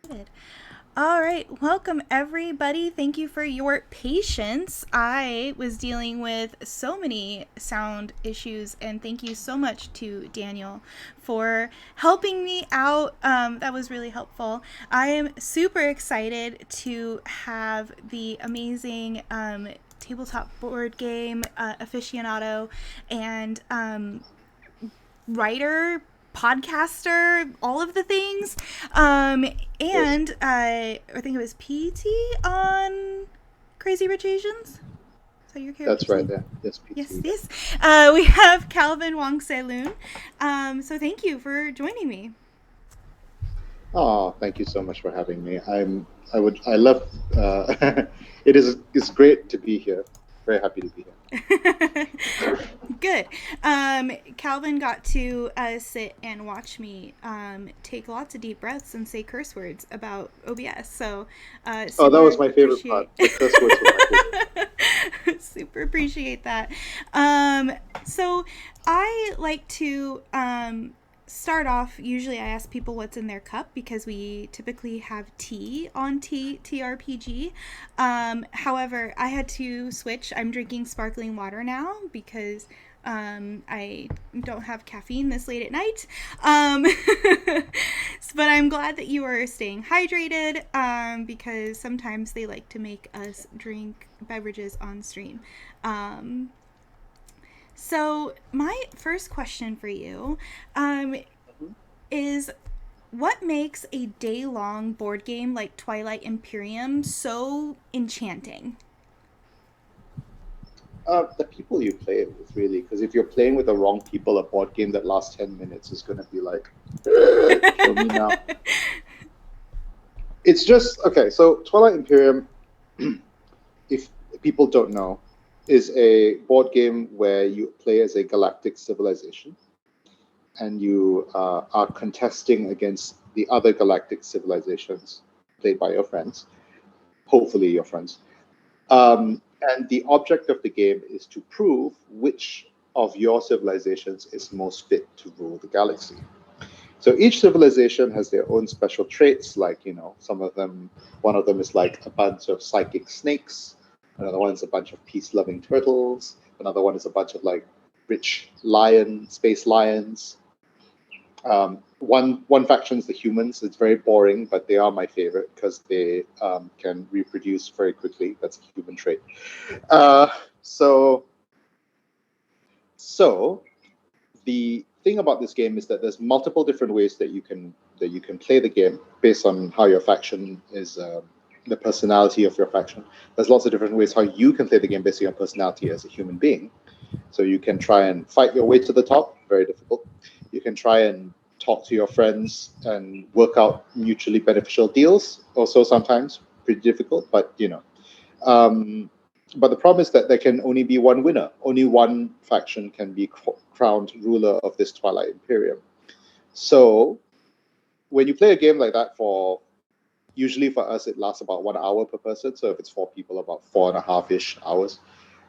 Started. All right, welcome everybody. Thank you for your patience. I was dealing with so many sound issues, and thank you so much to Daniel for helping me out. That was really helpful. I am super excited to have the amazing tabletop board game aficionado and writer, podcaster, all of the things. Yes, And I think it was PT on Crazy Rich Asians. Is that your that's character's right name? there. Yes, Yes, PT. yes. We have Calvin Wong Tze Loon. So thank you for joining me. Oh, thank you so much for having me. I love it's great to be here. Very happy to be here. Good. Calvin got to sit and watch me take lots of deep breaths and say curse words about OBS. So Oh, that super was my favorite part. appreciate. The curse words were my favorite. Super appreciate that. Um, so I like to start off. Usually, I ask people what's in their cup because we typically have tea on TRPG. However, I had to switch. I'm drinking sparkling water now because I don't have caffeine this late at night. Um, but I'm glad that you are staying hydrated because sometimes they like to make us drink beverages on stream. Um, so, my first question for you Mhm. is what makes a day long board game like Twilight Imperium so enchanting? The people you play it with, really, because if you're playing with the wrong people, a board game that lasts 10 minutes is going to be like, kill me now. It's just okay. So Twilight Imperium, if people don't know, is a board game where you play as a galactic civilization and you are contesting against the other galactic civilizations played by your friends, hopefully your friends. And the object of the game is to prove which of your civilizations is most fit to rule the galaxy. So each civilization has their own special traits, like, some of them, one of them is like a bunch of psychic snakes, another one is a bunch of peace loving turtles, another one is a bunch of like rich space lions. One faction is the humans. It's very boring, but they are my favorite because they can reproduce very quickly. That's a human trait. Uh, so so the thing about this game is that there's multiple different ways that you can play the game based on how your faction is. The personality of your faction. There's lots of different ways how you can play the game based on your personality as a human being. So you can try and fight your way to the top, very difficult. You can try and talk to your friends and work out mutually beneficial deals, also sometimes pretty difficult, but Um, but the problem is that there can only be one winner. Only one faction can be crowned ruler of this Twilight Imperium. So when you play a game like that usually for us, it lasts about 1 hour per person. So if it's four people, about 4.5-ish hours.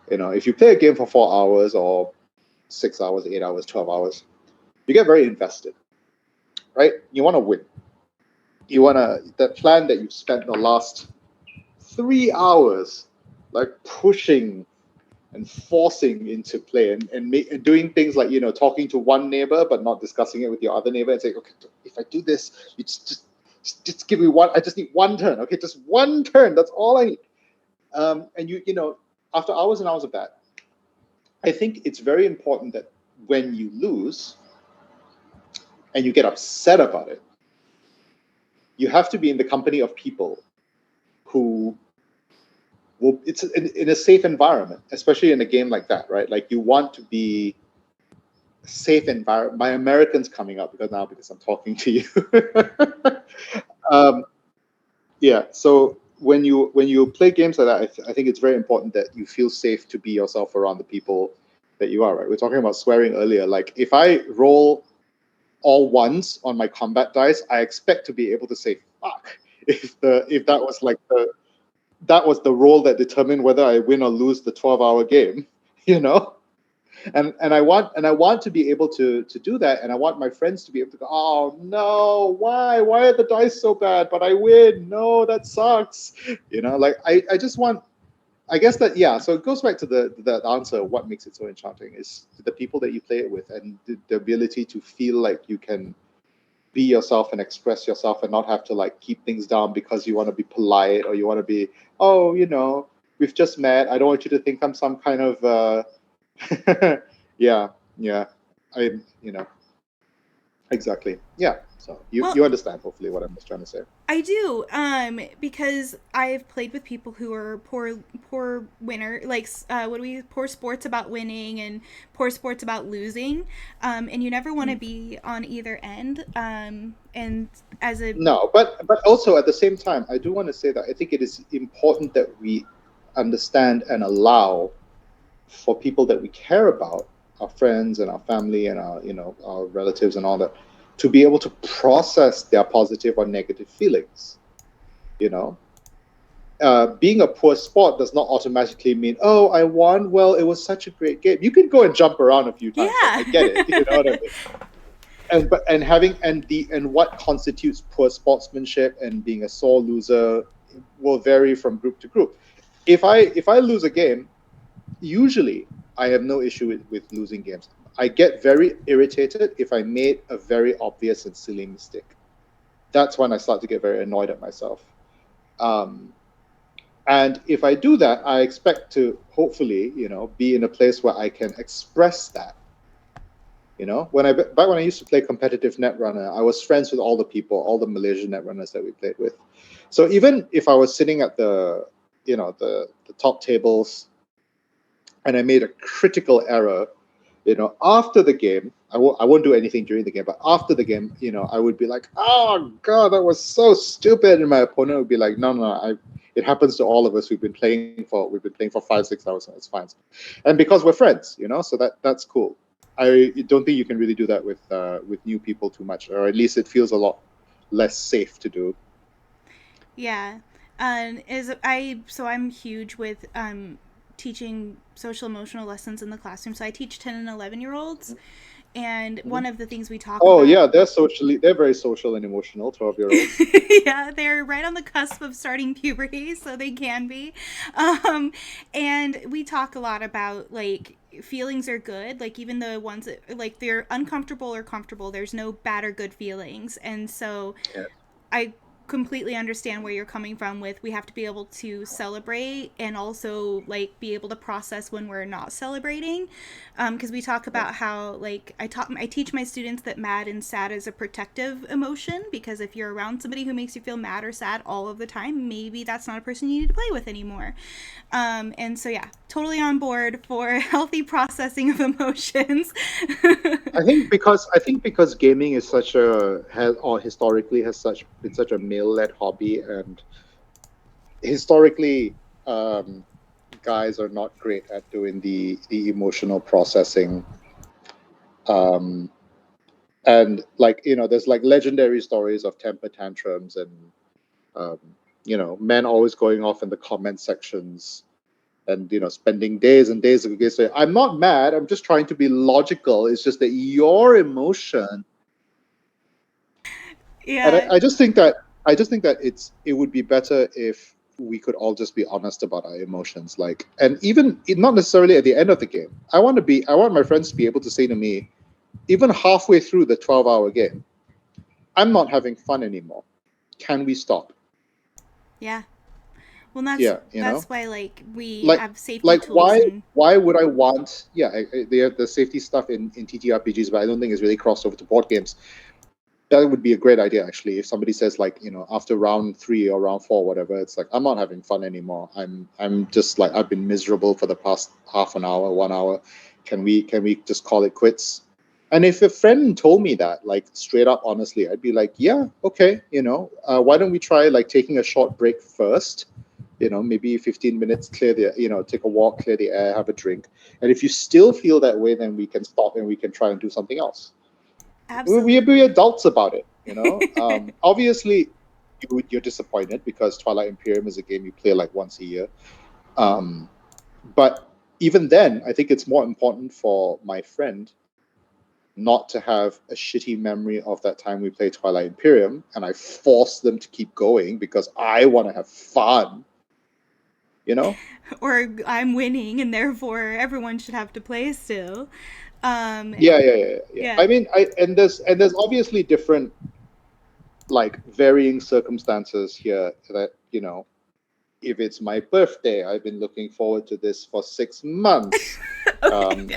If you play a game for 4 hours or 6 hours, 8 hours, 12 hours, you get very invested, right? You want to win. The plan that you've spent the last 3 hours, like pushing and forcing into play and doing things like, talking to one neighbor, but not discussing it with your other neighbor and saying, okay, if I do this, you just give me one, I just need one turn. Okay. Just one turn. That's all I need. And after hours and hours of that, I think it's very important that when you lose and you get upset about it, you have to be in the company of people who it's in a safe environment, especially in a game like that, right? Like you want to be safe environment. My American's coming up because I'm talking to you. um, yeah. So when you play games like that, I think it's very important that you feel safe to be yourself around the people that you are. Right. We're talking about swearing earlier. Like if I roll all ones on my combat dice, I expect to be able to say "fuck" if that was the roll that determined whether I win or lose the 12-hour game. You know. and I want to be able to do that, and I want my friends to be able to go, oh no, why are the dice so bad, but I win, no, that sucks, like I just want, I guess that, yeah, so it goes back to the answer of what makes it so enchanting is the people that you play it with, and the ability to feel like you can be yourself and express yourself and not have to like keep things down because you want to be polite, or you want to be, oh, we've just met, I don't want you to think I'm some kind of yeah, yeah. I, exactly. Yeah. So you Well, you understand hopefully what I'm just trying to say. I do, because I've played with people who are poor winner, like what do we poor sports about winning and poor sports about losing, and you never want to be on either end. And as a No, but also at the same time, I do want to say that I think it is important that we understand and allow for people that we care about, our friends and our family and our our relatives and all that, to be able to process their positive or negative feelings. You know, being a poor sport does not automatically mean, oh, I won. Well, it was such a great game. You can go and jump around a few times. Like, I get it. You know what I mean? And what constitutes poor sportsmanship and being a sore loser will vary from group to group. If I lose a game, usually I have no issue with losing games. I get very irritated if I made a very obvious and silly mistake. That's when I start to get very annoyed at myself. Um, and if I do that, I expect to hopefully, be in a place where I can express that. Back when I used to play competitive netrunner, I was friends with all the people, all the Malaysian netrunners that we played with. So even if I was sitting at the top tables and I made a critical error, after the game, I won't do anything during the game, but after the game, I would be like, oh god, that was so stupid, and my opponent would be like, no, it happens to all of us. We've been playing for 5-6 hours, and it's fine. And because we're friends, so that's cool. I don't think you can really do that with new people too much, or at least it feels a lot less safe to do. Yeah. So I'm huge with teaching social emotional lessons in the classroom. So I teach 10 and 11-year-olds, and one of the things we talk Oh about. yeah, they're very social and emotional, 12-year-olds. Yeah, they're right on the cusp of starting puberty, so they can be. And we talk a lot about like feelings are good, like even the ones that like they're uncomfortable or comfortable, there's no bad or good feelings. And so Yeah. I completely understand where you're coming from with we have to be able to celebrate and also like be able to process when we're not celebrating, because we talk about how like I teach my students that mad and sad is a protective emotion, because if you're around somebody who makes you feel mad or sad all of the time, maybe that's not a person you need to play with anymore. And so yeah, totally on board for healthy processing of emotions. I think because gaming is such a has or historically has been such a male-led hobby, and historically, guys are not great at doing the emotional processing. Um, and like there's like legendary stories of temper tantrums and um, men always going off in the comment sections and spending days and days of saying, I'm not mad, I'm just trying to be logical, it's just that your emotion. And Yeah. I just think that it would be better if we could all just be honest about our emotions, like, and even not necessarily at the end of the game. I want my friends to be able to say to me, even halfway through the 12-hour game, I'm not having fun anymore, can we stop? Yeah. Well, that's Yeah, that's why like we like have safety like tools why and why would I want, yeah, they have the safety stuff in TTRPGs, but I don't think it's really crossed over to board games. That would be a great idea, actually, if somebody says, like, after round 3 or round 4, whatever, it's like, I'm not having fun anymore, I'm just like, I've been miserable for the past half an hour, 1 hour, can we just call it quits? And if a friend told me that, like, straight up honestly, I'd be like, yeah, okay, why don't we try like taking a short break first, maybe 15 minutes, clear the, take a walk, clear the air, have a drink. And if you still feel that way, then we can stop and we can try and do something else. We'll be absolutely. adults about it. Obviously, you're disappointed because Twilight Imperium is a game you play like once a year. Um, but even then, I think it's more important for my friend not to have a shitty memory of that time we played Twilight Imperium and I forced them to keep going because I want to have fun, you know? Or I'm winning and therefore everyone should have to play still. Um, Yeah. yeah. I mean, there's obviously different like varying circumstances here that, you know, if it's my birthday, I've been looking forward to this for 6 months. Okay.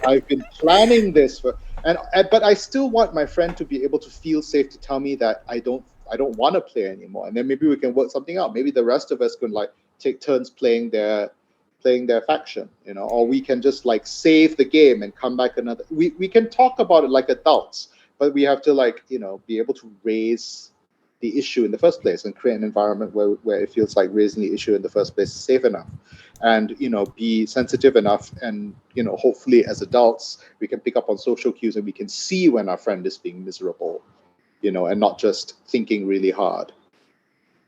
I've been planning this for, but I still want my friend to be able to feel safe to tell me that I don't want to play anymore, and then maybe we can work something out. Maybe the rest of us can like take turns playing their faction, you know, or we can just like save the game and come back another. We can talk about it like adults, but we have to like, you know, be able to raise the issue in the first place and create an environment where it feels like raising the issue in the first place is safe enough, and, you know, be sensitive enough, and, you know, hopefully as adults we can pick up on social cues and we can see when our friend is being miserable, you know, and not just thinking really hard.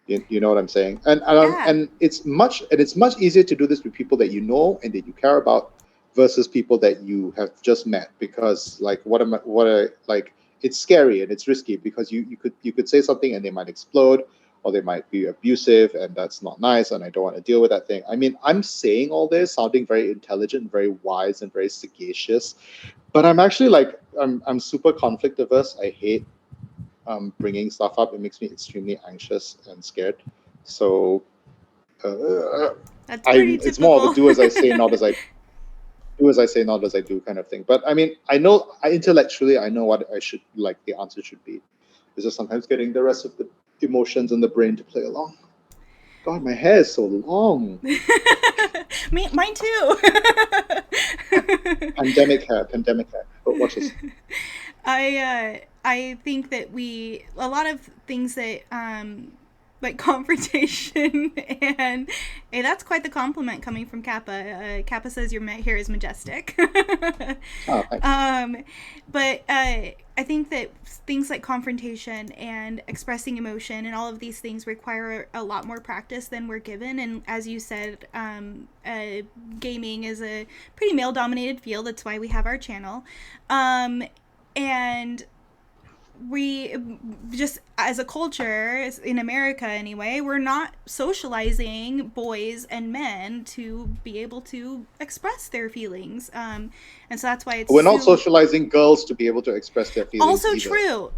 You know what I'm saying? Yeah. And it's much easier to do this with people that you know and that you care about versus people that you have just met, because like like it's scary and it's risky because you could say something and they might explode or they might be abusive, and that's not nice, and I don't want to deal with that thing. I mean, I'm saying all this sounding very intelligent, very wise, and very sagacious, but I'm actually like I'm super conflict averse. I hate bringing stuff up. It makes me extremely anxious and scared. So That's pretty it's more of a typical. do as I say, not as I do as I say, not as I do kind of thing. But I mean, intellectually, I know what I should like. The answer should be. It's just sometimes getting the rest of the emotions and the brain to play along. God, my hair is so long. Mine too. Pandemic hair. But watch this. I think that a lot of things that like confrontation and hey, that's quite the compliment coming from Kappa. Kappa says your hair is majestic. Oh, thanks. But I think that things like confrontation and expressing emotion and all of these things require a lot more practice than we're given. And as you said, gaming is a pretty male dominated field. That's why we have our channel. And we just as a culture in America anyway, we're not socializing boys and men to be able to express their feelings, and so that's why it's We're not socializing girls to be able to express their feelings also either. true.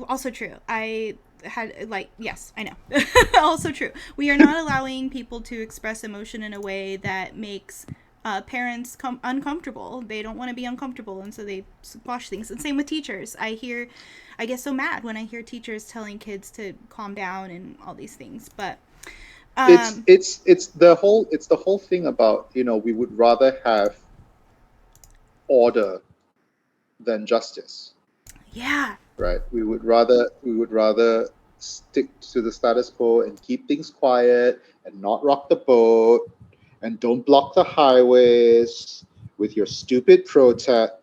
Also true. I had like yes, I know. Also true. We are not allowing people to express emotion in a way that makes parents uncomfortable. They don't want to be uncomfortable, and so they squash things. And same with teachers. I get so mad when I hear teachers telling kids to calm down and all these things. But it's the whole thing about, you know, we would rather have order than justice. yeah, Right? We would rather stick to the status quo and keep things quiet and not rock the boat and don't block the highways with your stupid protest.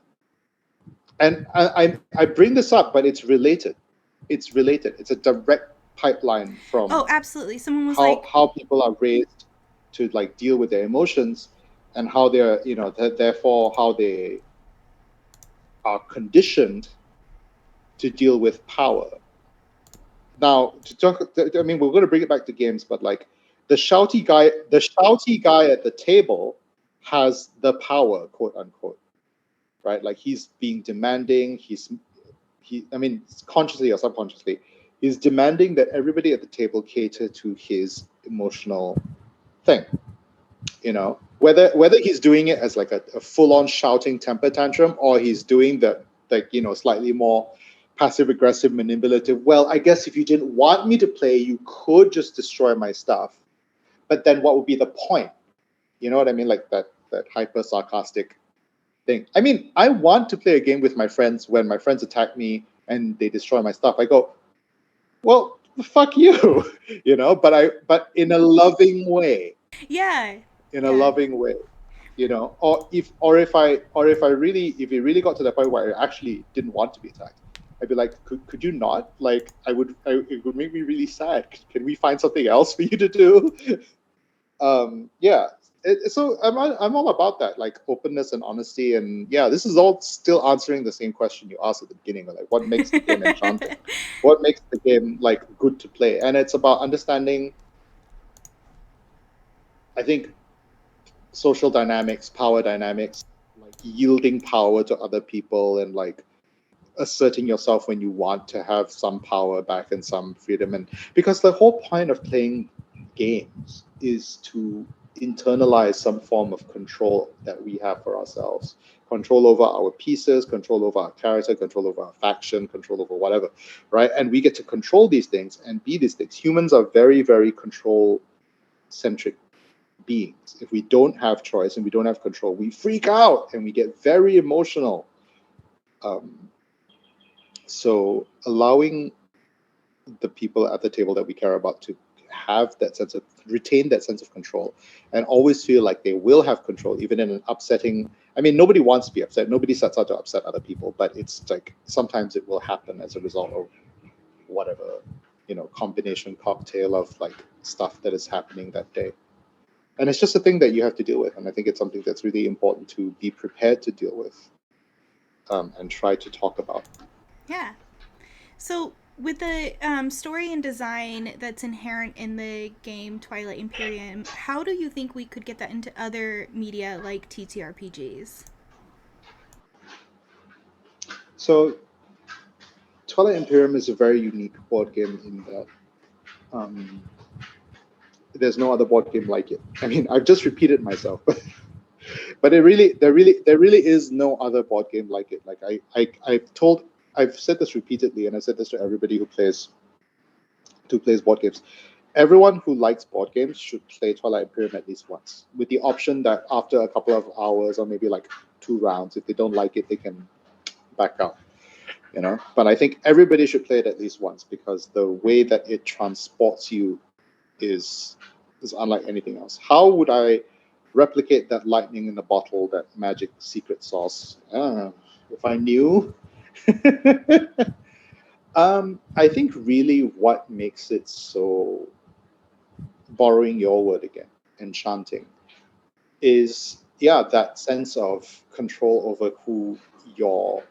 And I bring this up, but it's related. It's related. It's a direct pipeline oh from absolutely. Someone was like, how people are raised to like deal with their emotions, and how they're, you know, therefore how they are conditioned to deal with power. Now, to talk, I mean, we're going to bring it back to games, but like the shouty guy at the table has the power, quote unquote, right? Like he's being demanding. I mean, consciously or subconsciously, he's demanding that everybody at the table cater to his emotional thing. You know, whether he's doing it as like a full-on shouting temper tantrum, or he's doing the, like, you know, slightly more passive aggressive manipulative, well, I guess if you didn't want me to play, you could just destroy my stuff, but then what would be the point? You know what I mean? Like that hyper sarcastic thing. I mean, I want to play a game with my friends. When my friends attack me and they destroy my stuff, I go, well, fuck you. You know, but in a loving way. yeah, In a yeah. loving way, you know. Or if it really got to the point where I actually didn't want to be attacked, I'd be like, could you not? Like, it would make me really sad. Can we find something else for you to do? Yeah. So I'm all about that, like openness and honesty, and yeah, this is all still answering the same question you asked at the beginning, like what makes the game enchanting, what makes the game like good to play, and it's about understanding, I think, social dynamics, power dynamics, like yielding power to other people, and like asserting yourself when you want to have some power back and some freedom. And because the whole point of playing games is to internalize some form of control that we have for ourselves, control over our pieces, control over our character, control over our faction, control over whatever, right? And we get to control these things and be these things. Humans are very, very control centric beings. If we don't have choice and we don't have control, we freak out and we get very emotional. um, so allowing the people at the table that we care about to have that sense of, retain that sense of control, and always feel like they will have control even in an upsetting, I mean, nobody wants to be upset, nobody sets out to upset other people, but it's like sometimes it will happen as a result of whatever, combination cocktail of like stuff that is happening that day. And it's just a thing that you have to deal with, and I think it's something that's really important to be prepared to deal with, and try to talk about. Yeah. So, with the story and design that's inherent in the game Twilight Imperium, how do you think we could get that into other media like TTRPGs? So Twilight Imperium is a very unique board game in that, um, there's no other board game like it. I mean, I've just repeated myself, but there really is no other board game like it. Like I've said this repeatedly, and I said this to everybody who plays board games. Everyone who likes board games should play Twilight Imperium at least once, with the option that after a couple of hours or maybe like 2 rounds, if they don't like it, they can back out. But I think everybody should play it at least once, because the way that it transports you is unlike anything else. How would I replicate that lightning in the bottle, that magic secret sauce? If I knew. I think really what makes it so, borrowing your word again, enchanting, is, yeah, that sense of control over who your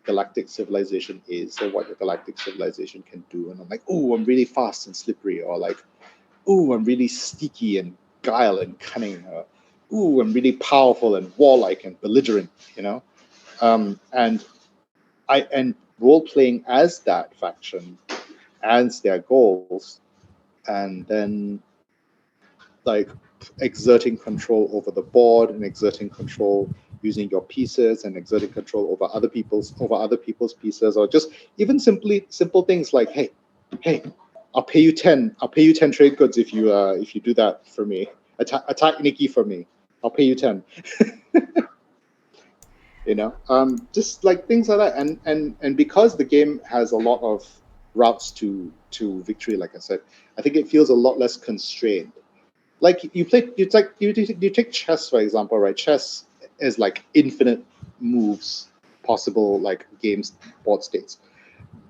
galactic civilization is, or what your galactic civilization can do. And I'm like, oh, I'm really fast and slippery, or like, ooh, I'm really sneaky and guile and cunning. Ooh, I'm really powerful and warlike and belligerent, and role playing as that faction, as their goals, and then like exerting control over the board and exerting control using your pieces and exerting control over other people's pieces, or just even simple things like, hey, I'll pay you 10 trade goods if you do that for me. Attack Nikki for me. I'll pay you 10. Just like things like that. And because the game has a lot of routes to victory, like I said, I think it feels a lot less constrained. Like you take chess, for example, right? Chess is like infinite moves possible, like games, board states,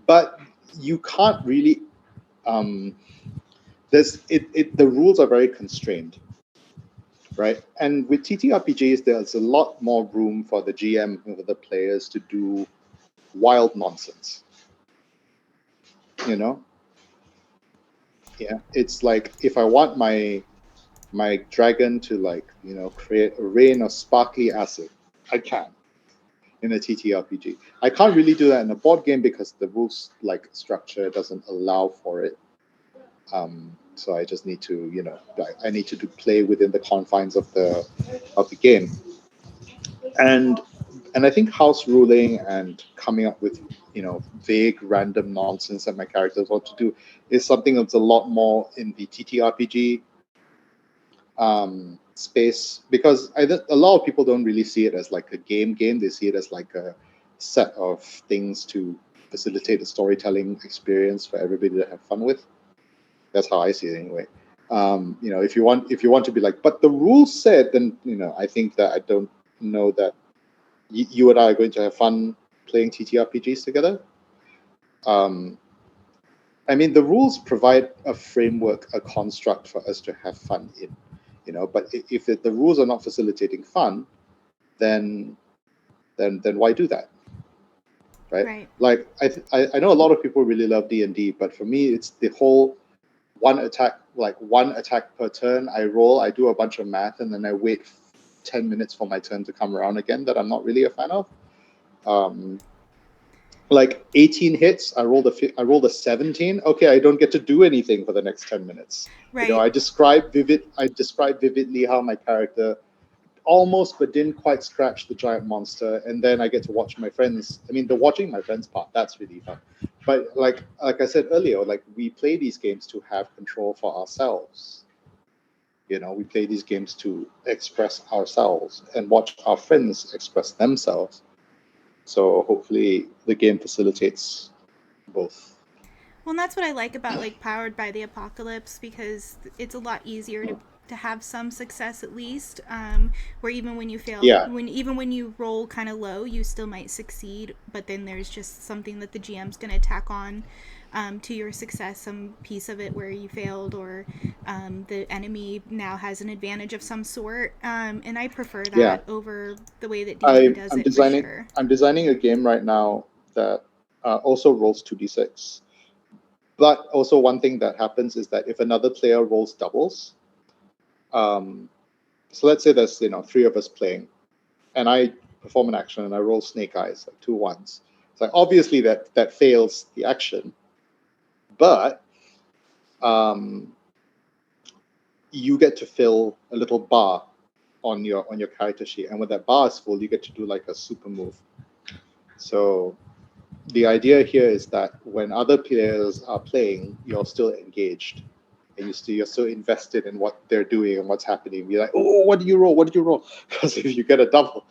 but you can't really, the rules are very constrained, right? And with TTRPGs, there's a lot more room for the GM or the players to do wild nonsense. You know, yeah. It's like if I want my dragon to, like, create a rain of sparkly acid, I can in a TTRPG. I can't really do that in a board game because the rules like structure doesn't allow for it. So I just need to, I need to play within the confines of the game. And I think house ruling and coming up with, vague random nonsense that my characters want to do is something that's a lot more in the TTRPG space, because a lot of people don't really see it as like a game. They see it as like a set of things to facilitate a storytelling experience for everybody to have fun with. That's how I see it anyway. If you want to be like, but the rules said, then I think that I don't know that you and I are going to have fun playing TTRPGs together. I mean, the rules provide a framework, a construct for us to have fun in. But if the rules are not facilitating fun, then why do that? Right? Like I know a lot of people really love D&D, but for me it's the whole one attack per turn. I roll, I do a bunch of math, and then I wait 10 minutes for my turn to come around again, that I'm not really a fan of. Like 18 hits, I rolled a 17. Okay, I don't get to do anything for the next 10 minutes. Right. I describe vividly how my character almost but didn't quite scratch the giant monster, and then I get to watch my friends. I mean, the watching my friends part, that's really fun. But like I said earlier, like we play these games to have control for ourselves. We play these games to express ourselves and watch our friends express themselves. So hopefully the game facilitates both. Well, and that's what I like about like Powered by the Apocalypse, because it's a lot easier to have some success at least, where even when you fail, even when you roll kind of low, you still might succeed, but then there's just something that the GM's going to tack on to your success, some piece of it where you failed, or the enemy now has an advantage of some sort, and I prefer that over the way that D&D does it. For sure. I'm designing a game right now that also rolls 2d6. But also one thing that happens is that if another player rolls doubles, so let's say there's 3 of us playing, and I perform an action and I roll snake eyes, like 2 1s. It's like obviously that fails the action, but you get to fill a little bar on your character sheet, and when that bar is full, you get to do like a super move. So the idea here is that when other players are playing, you're still engaged, and you're still invested in what they're doing and what's happening. You're like, oh, what did you roll? Because if you get a double,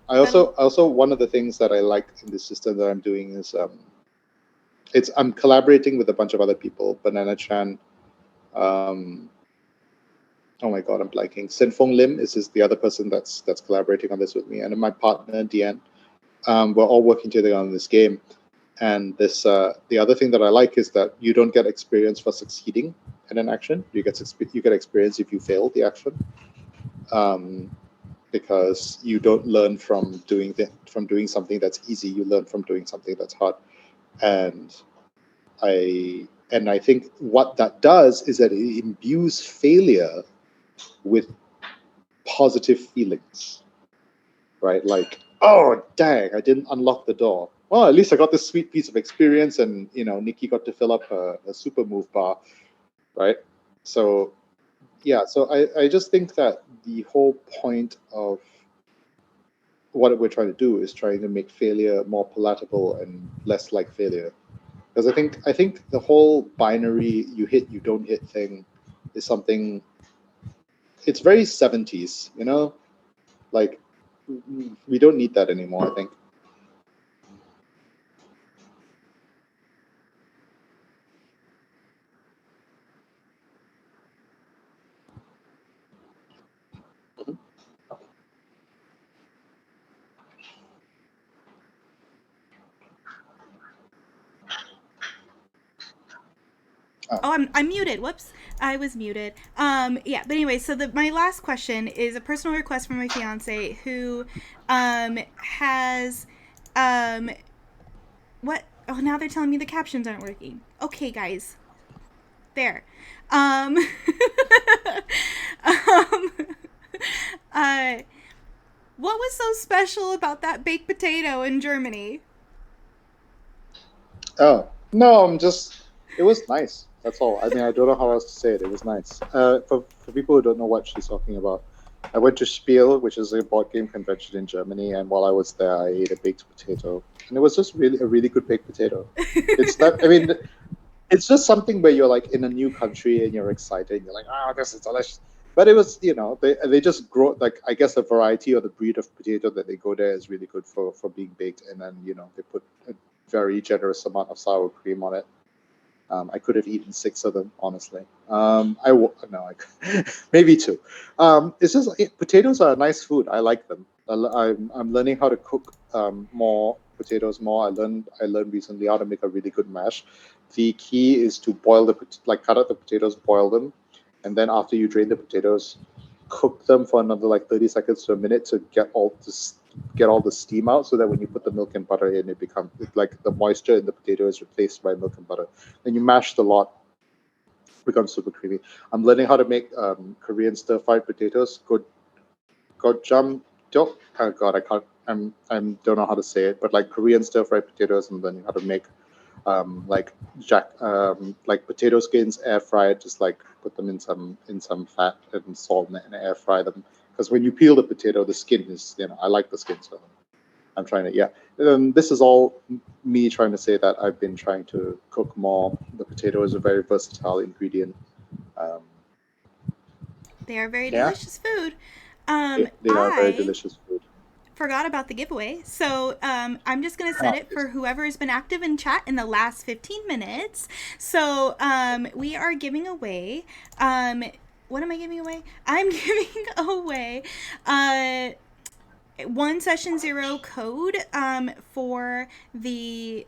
I also one of the things that I like in this system that I'm doing is I'm collaborating with a bunch of other people. Banana Chan, oh my god, I'm blanking. Sinfeng Lim is the other person that's collaborating on this with me, and my partner Deanne. We're all working together on this game. And this the other thing that I like is that you don't get experience for succeeding in an action. You get experience if you fail the action, because you don't learn from doing something that's easy. You learn from doing something that's hard. And I think what that does is that it imbues failure with positive feelings, right? Like, oh dang, I didn't unlock the door. Well, at least I got this sweet piece of experience, and Nikki got to fill up a super move bar, right? So yeah, so I just think that the whole point of what we're trying to do is trying to make failure more palatable and less like failure. Because I think the whole binary you hit, you don't hit thing is something. It's very 70s, like we don't need that anymore, I think. Oh, I'm muted. Whoops, I was muted. Yeah, but anyway, so my last question is a personal request from my fiance, who has what? Oh, now they're telling me the captions aren't working. Okay, guys, there. Um, um, what was so special about that baked potato in Germany? Oh no, it was nice. That's all. I mean, I don't know how else to say it. It was nice. For people who don't know what she's talking about, I went to Spiel, which is a board game convention in Germany, and while I was there, I ate a baked potato, and it was just a really good baked potato. It's not. I mean, it's just something where you're like in a new country and you're excited. And you're like, oh, this is delicious. But it was, they just grow, like, I guess the variety or the breed of potato that they go there is really good for being baked, and then they put a very generous amount of sour cream on it. I could have eaten 6 of them, honestly. Maybe 2. It's just potatoes are a nice food. I like them. I'm learning how to cook more potatoes more. I learned recently how to make a really good mash. The key is to boil cut out the potatoes, boil them, and then after you drain the potatoes, cook them for another like 30 seconds to a minute to get all the steam out, so that when you put the milk and butter in, like the moisture in the potato is replaced by milk and butter. Then you mash the lot, becomes super creamy. I'm learning how to make Korean stir fried potatoes. Gochujang. Oh God, I can't. I don't know how to say it, but like Korean stir fried potatoes. I'm learning how to make like like potato skins air fried. Just like put them in some fat and salt and air fry them. Because when you peel the potato, the skin is, I like the skin, so I'm trying to, yeah. This is all me trying to say that I've been trying to cook more. The potato is a very versatile ingredient. Um, They are very yeah, delicious food. they are very I delicious food. forgot about the giveaway. So I'm just going to set Ah, it yes. for whoever has been active in chat in the last 15 minutes. So we are giving away. What am I giving away? I'm giving away one session zero code for the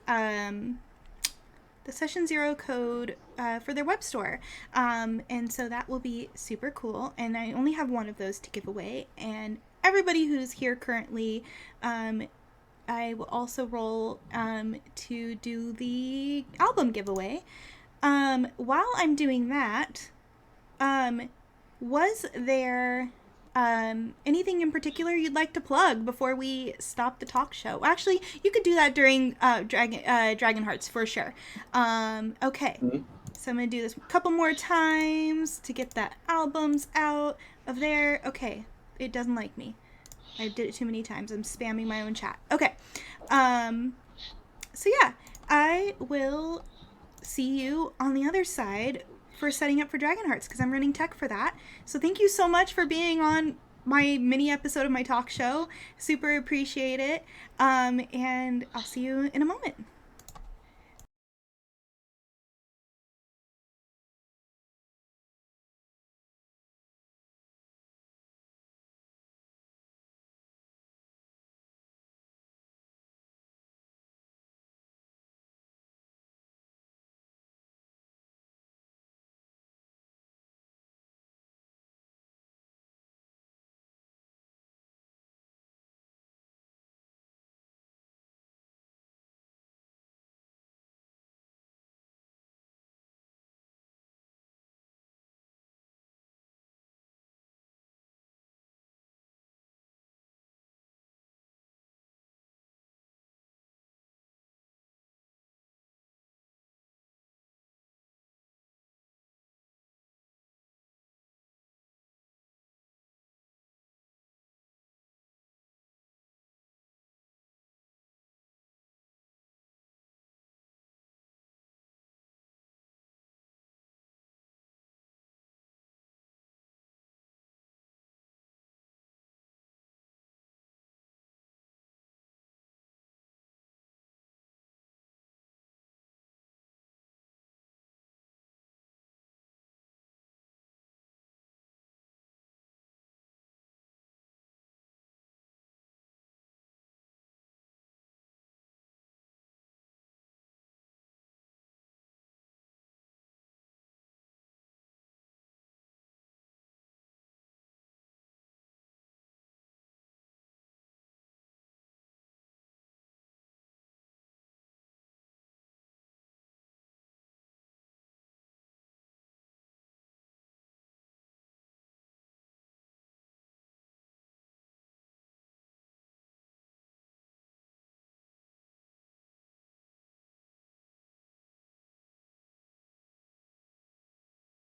session zero code for their web store. And so that will be super cool. And I only have one of those to give away. And everybody who's here currently, I will also roll to do the album giveaway. While I'm doing that, was there anything in particular you'd like to plug before we stop the talk show? Actually, you could do that during Dragon Hearts for sure. Okay, Mhm. so I'm gonna do this a couple more times to get the albums out of there. Okay, it doesn't like me. I did it too many times. I'm spamming my own chat. Okay, so yeah, I will see you on the other side for setting up for Dragon Hearts because I'm running tech for that. So thank you so much for being on my mini episode of my talk show. Super appreciate it. And I'll see you in a moment.